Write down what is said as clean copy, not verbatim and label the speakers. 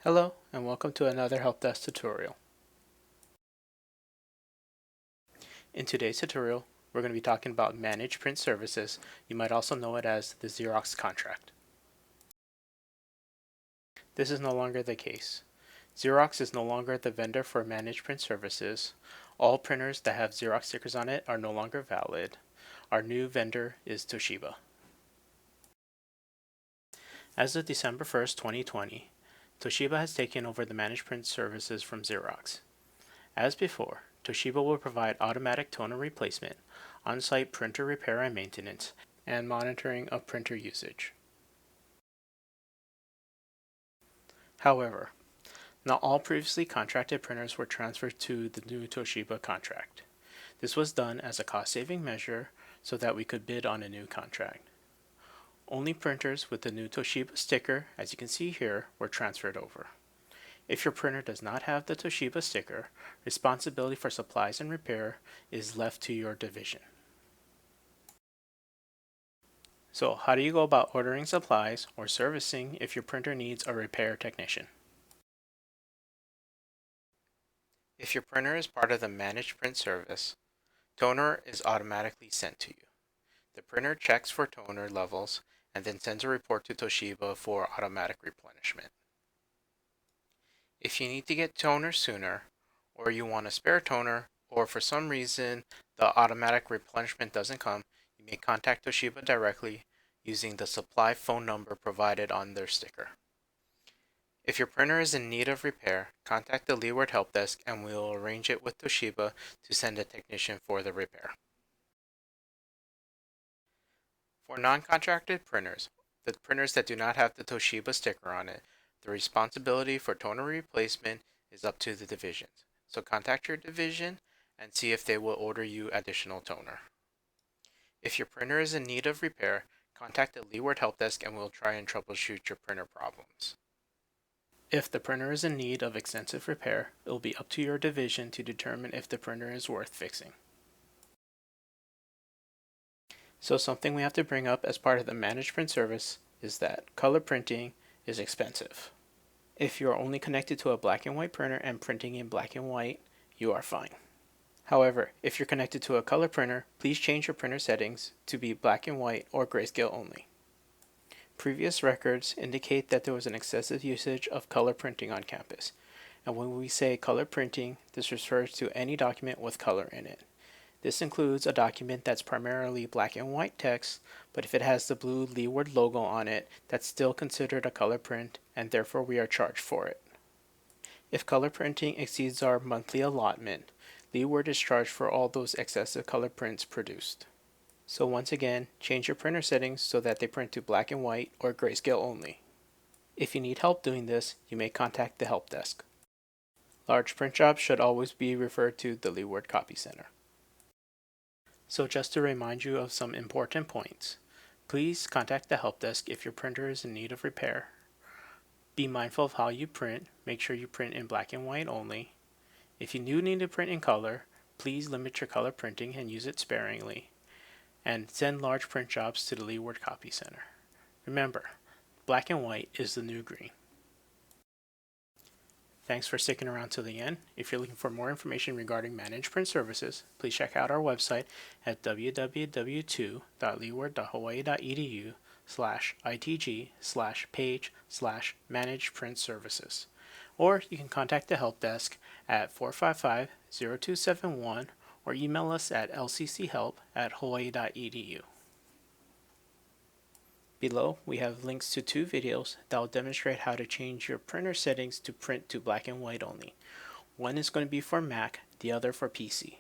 Speaker 1: Hello, and welcome to another Help Desk tutorial. In today's tutorial, we're going to be talking about Managed Print Services. You might also know it as the Xerox contract. This is no longer the case. Xerox is no longer the vendor for Managed Print Services. All printers that have Xerox stickers on it are no longer valid. Our new vendor is Toshiba. As of December 1st, 2020, Toshiba has taken over the Managed Print Services from Xerox. As before, Toshiba will provide automatic toner replacement, on-site printer repair and maintenance, and monitoring of printer usage. However, not all previously contracted printers were transferred to the new Toshiba contract. This was done as a cost-saving measure so that we could bid on a new contract. Only printers with the new Toshiba sticker, as you can see here, were transferred over. If your printer does not have the Toshiba sticker, responsibility for supplies and repair is left to your division. So how do you go about ordering supplies or servicing if your printer needs a repair technician? If your printer is part of the Managed Print Service, toner is automatically sent to you. The printer checks for toner levels and then sends a report to Toshiba for automatic replenishment. If you need to get toner sooner, or you want a spare toner, or for some reason the automatic replenishment doesn't come, you may contact Toshiba directly using the supply phone number provided on their sticker. If your printer is in need of repair, contact the Leeward help desk and we will arrange it with Toshiba to send a technician for the repair. For non-contracted printers, the printers that do not have the Toshiba sticker on it, the responsibility for toner replacement is up to the divisions. So contact your division and see if they will order you additional toner. If your printer is in need of repair, contact the Leeward help desk and we'll try and troubleshoot your printer problems. If the printer is in need of extensive repair, it will be up to your division to determine if the printer is worth fixing. So something we have to bring up as part of the Managed Print Service is that color printing is expensive. If you are only connected to a black and white printer and printing in black and white, you are fine. However, if you're connected to a color printer, please change your printer settings to be black and white or grayscale only. Previous records indicate that there was an excessive usage of color printing on campus. And when we say color printing, this refers to any document with color in it. This includes a document that's primarily black and white text, but if it has the blue Leeward logo on it, that's still considered a color print, and therefore we are charged for it. If color printing exceeds our monthly allotment, Leeward is charged for all those excessive color prints produced. So once again, change your printer settings so that they print to black and white or grayscale only. If you need help doing this, you may contact the help desk. Large print jobs should always be referred to the Leeward Copy Center. So just to remind you of some important points, please contact the help desk if your printer is in need of repair. Be mindful of how you print. Make sure you print in black and white only. If you do need to print in color, please limit your color printing and use it sparingly. And send large print jobs to the Leeward Copy Center. Remember, black and white is the new green. Thanks for sticking around to the end. If you're looking for more information regarding Managed Print Services, please check out our website at www.leeward.hawaii.edu/itg/page/managed print services. Or you can contact the help desk at 455-0271 or email us at lcchelp@hawaii.edu. Below, we have links to 2 videos that will demonstrate how to change your printer settings to print to black and white only. One is going to be for Mac, the other for PC.